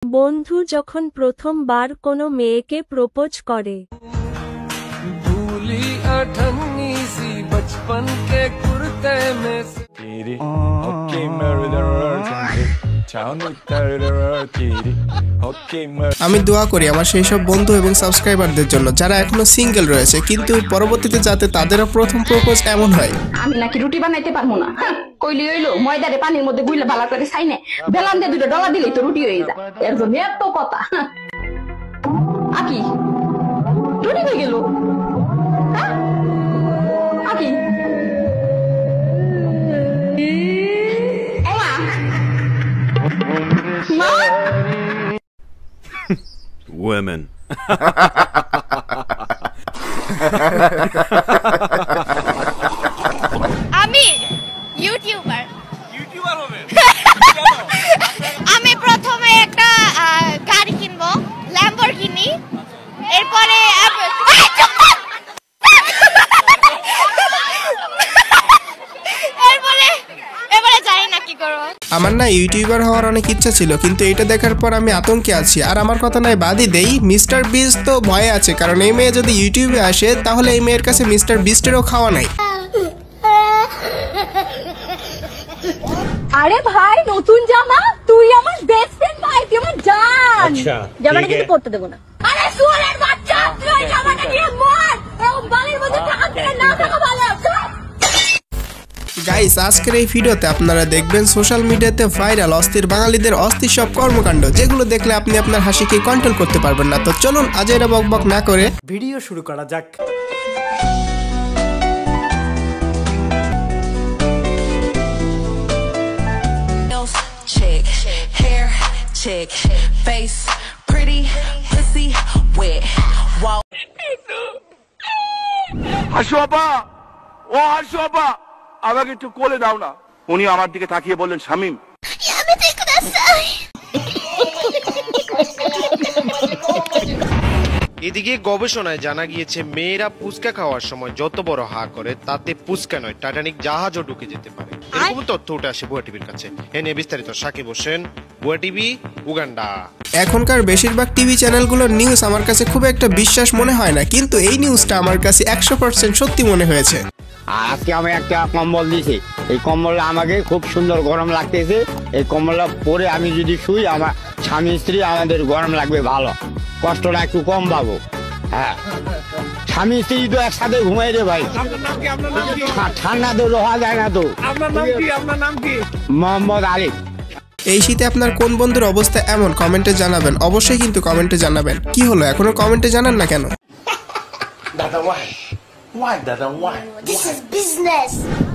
বন্ধু যখন প্রথমবার কোনো মেয়েকে প্রপোজ করে, भूली अठन्नी सी बचपन के कुर्ते में से আমি দোয়া করি আমার সেই সব বন্ধু এবং সাবস্ক্রাইবারদের জন্য যারা এখনো সিঙ্গেল রয়েছে, কিন্তু পরবর্তীতে যাতে তাদেরও প্রথম প্রপোজ এমন হয়। আমি নাকি রুটি বানাইতে পারবো না, কইলি হইলো ময়দারে পানির মধ্যে গুইলে ভালো করে ছাইনে বেলান দিয়ে দুটো ডলা দিলেই তো রুটি হয়ে যায়। এর জন্য এত কথা। আকি রুটি হয়ে গেল। আকি Women. আমি ইউটিউবার হবে। আমি প্রথমে একটা গাড়ি কিনবো, ল্যাম্বরগিনি। এরপরে এরপরে জানি না কি করব। আমার না ইউটিউবার হওয়ার অনেক ইচ্ছা ছিল, কিন্তু এটা দেখার পর আমি আতঙ্কে আছি। আর আমার কথা নয় বাদই দেই, মিস্টার বিস্ট তো ভয়ে আছে, কারণ এই মেয়ে যদি ইউটিউবে আসে তাহলে এই মেয়ের কাছে মিস্টার বিস্টেরও খাওয়া নাই। আরে ভাই নতুন জামা, তুই আমার বেস্ট ফ্রেন্ড ভাই, তুই আমার জান। আচ্ছা জামাটা কিন্তু পড়তে দেব না। আরে শুয়ারের বাচ্চা, তুই জামাটা নিয়ে মর। ও বালির মধ্যে টাকা দিয়ে না টাকা ভালো। গাইস, আজকের এই ভিডিওতে আপনারা দেখবেন সোশ্যাল মিডিয়াতে ভাইরাল অস্থির বাঙালিদের অস্থির সব কর্মকাণ্ড, যেগুলো দেখলে আপনি আপনার হাসিকে কন্ট্রোল করতে পারবেন না। তো চলুন আজ এরা বকবক না করে ভিডিও শুরু করা যাক। Chick, face pretty, pussy wet. Wow. হাসুয়াপা, ও হাসুয়াপা, আমাকে একটু কোলে দাও না। উনি আমার দিকে তাকিয়ে বললেন, শামিম। এদিকে গবেষণায় জানা গিয়েছে মেয়েরা পুচকা খাওয়ার সময় যত বড় হা করে তাতে পুচকা নয় টাইটানিক জাহাজও ঢুকে যেতে পারে। এরকম তথ্য উঠে আসে বুয়া টিভির কাছে। এ নিয়ে বিস্তারিত সাকিব হোসেন, বুয়া টিভি, উগান্ডা। এখনকার বেশিরভাগ টিভি চ্যানেলগুলোর নিউজ আমার কাছে খুব একটা বিশ্বাস মনে হয় না, কিন্তু এই নিউজটা আমার কাছে 100% সত্যি মনে হয়েছে। আজকে আমি একটা কম্বল দিয়েছি, এই কম্বলটা আমাকে খুব সুন্দর গরম লাগতেছে। এই কম্বলটা পরে আমি যদি শুই, আমার স্বামী স্ত্রী আমাদের গরম লাগবে, ভালো, কষ্টটা একটু কম পাবো। হ্যাঁ, স্বামী স্ত্রী তো একসাথে ঘুমাই রে ভাই, ঠান্ডা তো রোহা যায় না তো। আপনার নাম কি? মোহাম্মদ আলিফ। এই শীতে আপনার কোন বন্ধুর অবস্থা এমন কমেন্টে জানাবেন, অবশ্যই কিন্তু কমেন্টে জানাবেন। কি হলো এখনো কমেন্টে জানান না কেন?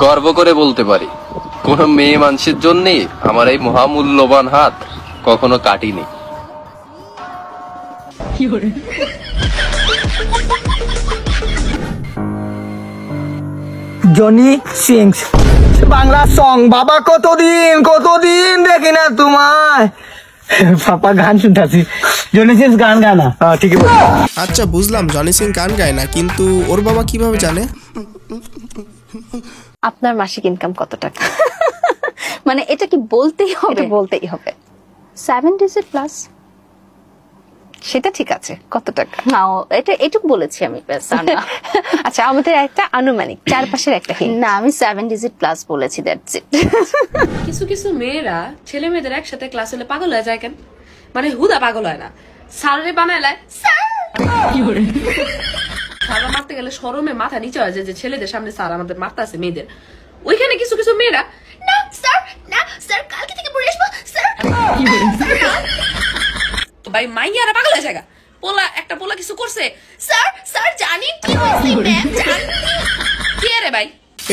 গর্ব করে বলতে পারি কোন মেয়ে মানুষের জন্য আমার এই মহামূল্যবান হাত কখনো কাটিনি। Johnny sings Bangla song. বাবা কতদিন দেখি না তোমায়। পাপা গান শুনতেছি, জনি সিং গান গায় না। ঠিকই বল। আচ্ছা বুঝলাম জনি সিং গান গায় না, কিন্তু ওর বাবা কিভাবে জানে? আপনার মাসিক ইনকাম কত টাকা? মানে এটা কি বলতেই হবে? বলতেই হবে। 7 ডিজিট প্লাস। সেটা ঠিক আছে, কত টাকা? না এটা এটুকু বলেছি আমি। আচ্ছা আমাদের একটা আনুমানিক চারপাশের একটা হিন্ট। না আমি 7 ডিজিট প্লাস বলেছি, দ্যাটস ইট। কিছু কিছু মেয়েরা ছেলে মেয়েদের একসাথে ক্লাস হলে পাগল হয়ে যায় কেন? মানে হুদা পাগল হয় না, স্যারে বানায় সারা মারতে গেলে শরমে মাথা নিচে হয়ে যায় যে ছেলেদের সামনে স্যার আমাদের মারতে আছে মেয়েদের। ওইখানে কিছু কিছু মেয়েরা না স্যার কালকে থেকে পড়ে আসবো স্যার। ভাই মাইয়ারা পাগল হয়ে যায়। একটা পোলা কিছু করছে, স্যার জানি কি হইছে ম্যাম, জানি কি রে ভাই।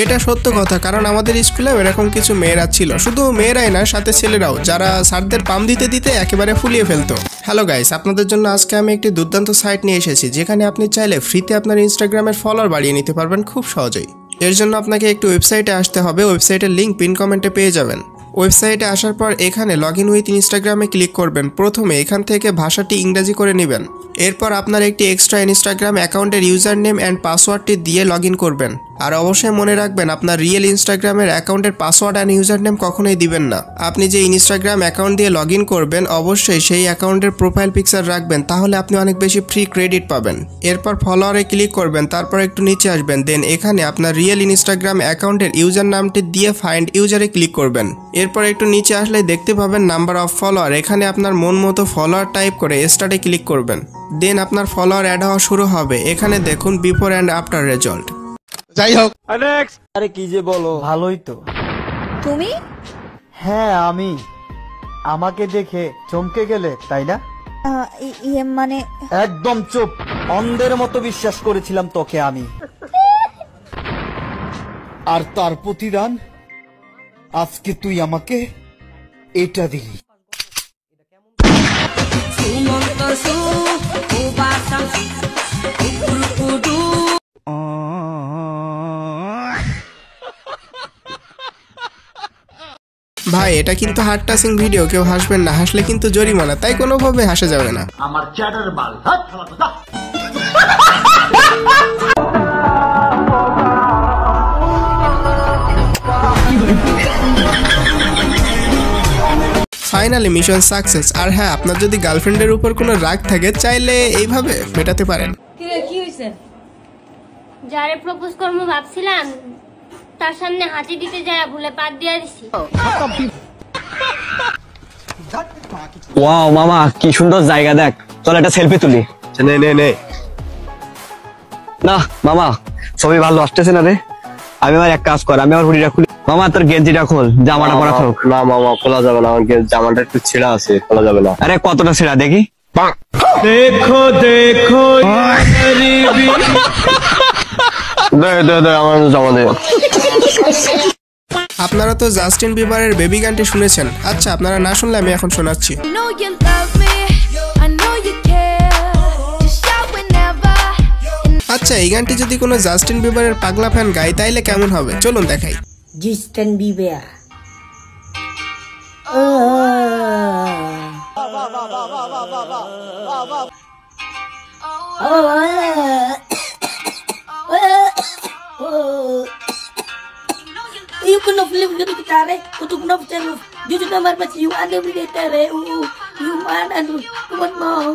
এটা সত্য কথা, কারণ আমাদের স্কুলেও এরকম কিছু মেয়েরা ছিল, শুধু মেয়েরাই না সাথে ছেলেরাও, যারা স্যারদের পাম দিতে দিতে একেবারে ফুলিয়ে ফেলতো। হ্যালো গাইস, আপনাদের জন্য আজকে আমি একটি দুর্দান্ত সাইট নিয়ে এসেছি, যেখানে আপনি চাইলে ফ্রিতে আপনার ইনস্টাগ্রামের ফলোয়ার বাড়িয়ে নিতে পারবেন খুব সহজেই। এর জন্য আপনাকে একটু ওয়েবসাইটে আসতে হবে, ওয়েবসাইটের লিঙ্ক পিন কমেন্টে পেয়ে যাবেন। ওয়েবসাইটে আসার পর এখানে লগ ইন উইথ ইনস্টাগ্রামে ক্লিক করবেন। প্রথমে এখান থেকে ভাষাটি ইংরেজি করে নেবেন। এরপর আপনার একটি এক্সট্রা ইনস্টাগ্রাম অ্যাকাউন্টের ইউজার নেম অ্যান্ড পাসওয়ার্ডটি দিয়ে লগ ইন করবেন। আর অবশ্যই মনে রাখবেন আপনার রিয়েল ইনস্টাগ্রামের অ্যাকাউন্টের পাসওয়ার্ড অ্যান্ড ইউজার নেম কখনোই দিবেন না। আপনি যে ইনস্টাগ্রাম অ্যাকাউন্ট দিয়ে লগ ইন করবেন অবশ্যই সেই অ্যাকাউন্টের প্রোফাইল পিকচার রাখবেন, তাহলে আপনি অনেক বেশি ফ্রি ক্রেডিট পাবেন। এরপর ফলোয়ারে ক্লিক করবেন, তারপর একটু নিচে আসবেন, দেন এখানে আপনার রিয়েল ইনস্টাগ্রাম অ্যাকাউন্টের ইউজার নামটি দিয়ে ফাইন্ড ইউজারে ক্লিক করবেন। এরপর একটু নিচে আসলে দেখতে পাবেন নাম্বার অফ ফলোয়ার, এখানে আপনার মন মতো ফলোয়ার টাইপ করে স্টার্টে ক্লিক করবেন। দেন আপনার ফলোয়ার অ্যাড হওয়া শুরু হবে। এখানে দেখুন বিফোর অ্যান্ড আফটার রেজাল্ট। যাই হোক, আরে কি যে বলো, ভালোই তো। তুমি? হ্যাঁ আমি। আমাকে দেখে চমকে গেলে তাই না? মানে একদম চুপ, অন্ধের মতো বিশ্বাস করেছিলাম তোকে আমি, আর তার প্রতিদান আজকে তুই আমাকে এটা দিলি। ভাই এটা কিন্তু হার্ট টাচিং ভিডিও, কেউ হাসবেন না, হাসলে কিন্তু জরিমানা, তাই কোনোভাবে হাসা যাবে না। আমার চ্যাটার বাল ফাইনালি মিশন সাকসেস। আর হ্যাঁ, আপনার যদি গার্লফ্রেন্ডের উপর কোনো রাগ থাকে চাইলে এইভাবে মেটাতে পারেন। কি হইছে? যারে প্রপোজ করব ভাবছিলাম তার সামনে হাঁচি দিতে যায় ভুলে পাত দিয়ে দিছি। ওয়াও মামা কি সুন্দর জায়গা, দেখ চল একটা সেলফি তুলি। নে নে নে। না মামা ছবি ভালো আসতেছে না রে। আমি আমার এক কাজ কর, আমি আমার হুডিটা খুলি। মামা তোর গেঞ্জিটা খোল, জামাটা পরা থাক। না মামা খোলা যাবে না, আমার জামাটা একটু ছেঁড়া আছে, খোলা যাবে না। আরে কতটা ছেঁড়া দেখি। দেখো দেখো আমার জামা দে। আপনারা তো জাস্টিন বিবারের বেবি গানটি শুনেছেন, আচ্ছা আপনারা না শুনলে আমি এখন শোনাচ্ছি। আচ্ছা এই গানটি যদি কোনো জাস্টিন বিবারের পাগলা ফ্যান গায় তাইলে কেমন হবে, চলুন দেখাই। Justin Bieber You can not live with the guitar, untuk not tell you. You do not but you and every day tare. You man and one more.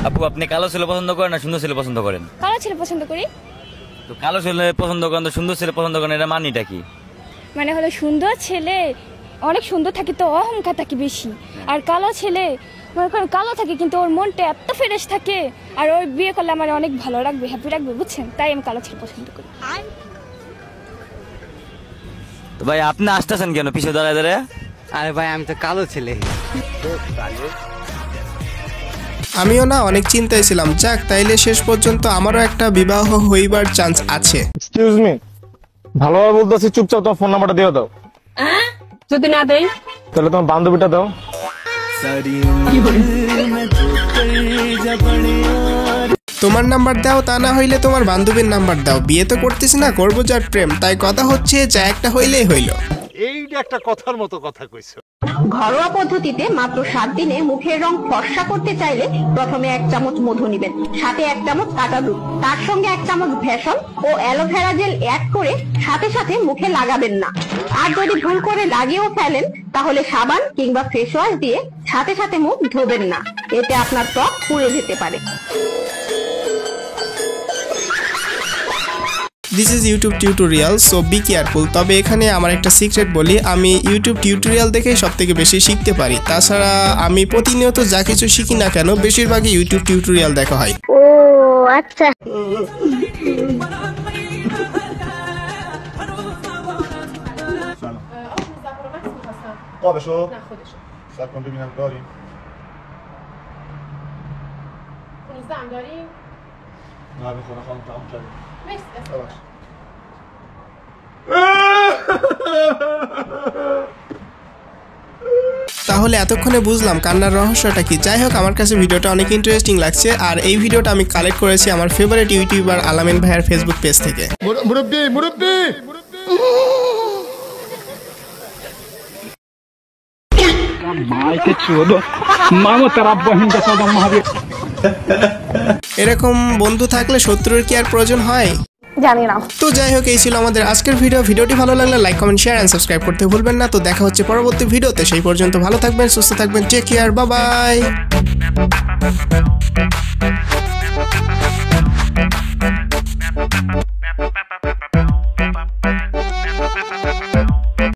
আপু আপনি কালো ছেলে পছন্দ করেন না সুন্দর ছেলে পছন্দ করেন? কালো ছেলে পছন্দ করি। তো কালো ছেলে পছন্দ করেন তো সুন্দর ছেলে পছন্দ করেন, এটা মানিটা কি? মানে হলো সুন্দর ছেলে অনেক সুন্দর থাকে তো অহংকার থাকে বেশি, আর কালো ছেলে মনে করেন কালো থাকে কিন্তু ওর মনটা এত ফ্রেশ থাকে, আর ওর বিয়ে করলে আমার অনেক ভালো লাগবে, হ্যাপি লাগবে, বুঝছেন? তাই আমি কালো ছেলে পছন্দ করি। তো ভাই আপনি আসতেছেন কেন পিছে দাঁড়ায় দাঁড়ায়? আরে ভাই আমি তো কালো ছেলে। আমিও না অনেক চিন্তায় ছিলাম, যাক তাইলে শেষ পর্যন্ত আমারও একটা বিবাহ হইবার চান্স আছে। এক্সকিউজ মি, ভালোভাবে বলতেছি, চুপচাপ তোমার ফোন নাম্বারটা দিয়ে দাও। যদি না দেই তাহলে তোমার বান্ধবীটা দাও। তোমার নাম্বার দাও, তা না হইলে তোমার বান্ধবীর নাম্বার দাও। বিয়ে তো করতেছি না, করবো যার প্রেম, তাই কথা হচ্ছে যা একটা হইলেই হইল। এইটা একটা কথার মতো কথা কইছো। ঘরোয়া পদ্ধতিতে মাত্র 7 দিনে মুখের রং ফর্সা করতে চাইলে প্রথমে 1 চামচ মধু নেবেন, সাথে 1 চামচ কাঁচা দুধ, তার সঙ্গে 1 চামচ ভেষন ও অ্যালোভেরা জেল অ্যাড করে সাথে সাথে মুখে লাগাবেন না। আর যদি ভুল করে লাগিয়েও ফেলেন তাহলে সাবান কিংবা ফেস ওয়াশ দিয়ে সাথে সাথে মুখ ধোবেন না, এতে আপনার ত্বক পুড়ে যেতে পারে। This is YouTube tutorial, so be careful. তবে এখানে আমার একটা সিক্রেট বলি, আমি ইউটিউব টিউটোরিয়াল দেখেই সব থেকে বেশি শিখতে পারি। তাছাড়া আমি প্রতিনিয়ত যা কিছু শিখি না কেন বেশিরভাগই ইউটিউব টিউটোরিয়াল দেখা হয়। ও আচ্ছা। طب شو؟ صار كوندومينيوم داریم. زن داریم؟ نه به خونه خانم تمام کردیم. مرسی. তাহলে এতক্ষণে বুঝলাম কান্নার রহস্যটা কি। যাই হোক, আমার কাছে ভিডিওটা অনেক ইন্টারেস্টিং লাগছে, আর এই ভিডিওটা আমি কালেক্ট করেছি আমার ফেভারিট ইউটিউবার আলামিন ভাইয়ের ফেসবুক পেজ থেকে। মুরব্বি এরকম বন্ধু থাকলে শত্রুর কি আর প্রয়োজন হয়? জানি না। তো যাই হোক, এই ছিল আমাদের আজকের ভিডিওটি ভালো লাগলে like comment share and subscribe করতে ভুলবেন না। তো দেখা হচ্ছে পরবর্তী ভিডিওতে, সেই পর্যন্ত ভালো থাকবেন, সুস্থ থাকবেন, টেক কেয়ার, বাই বাই।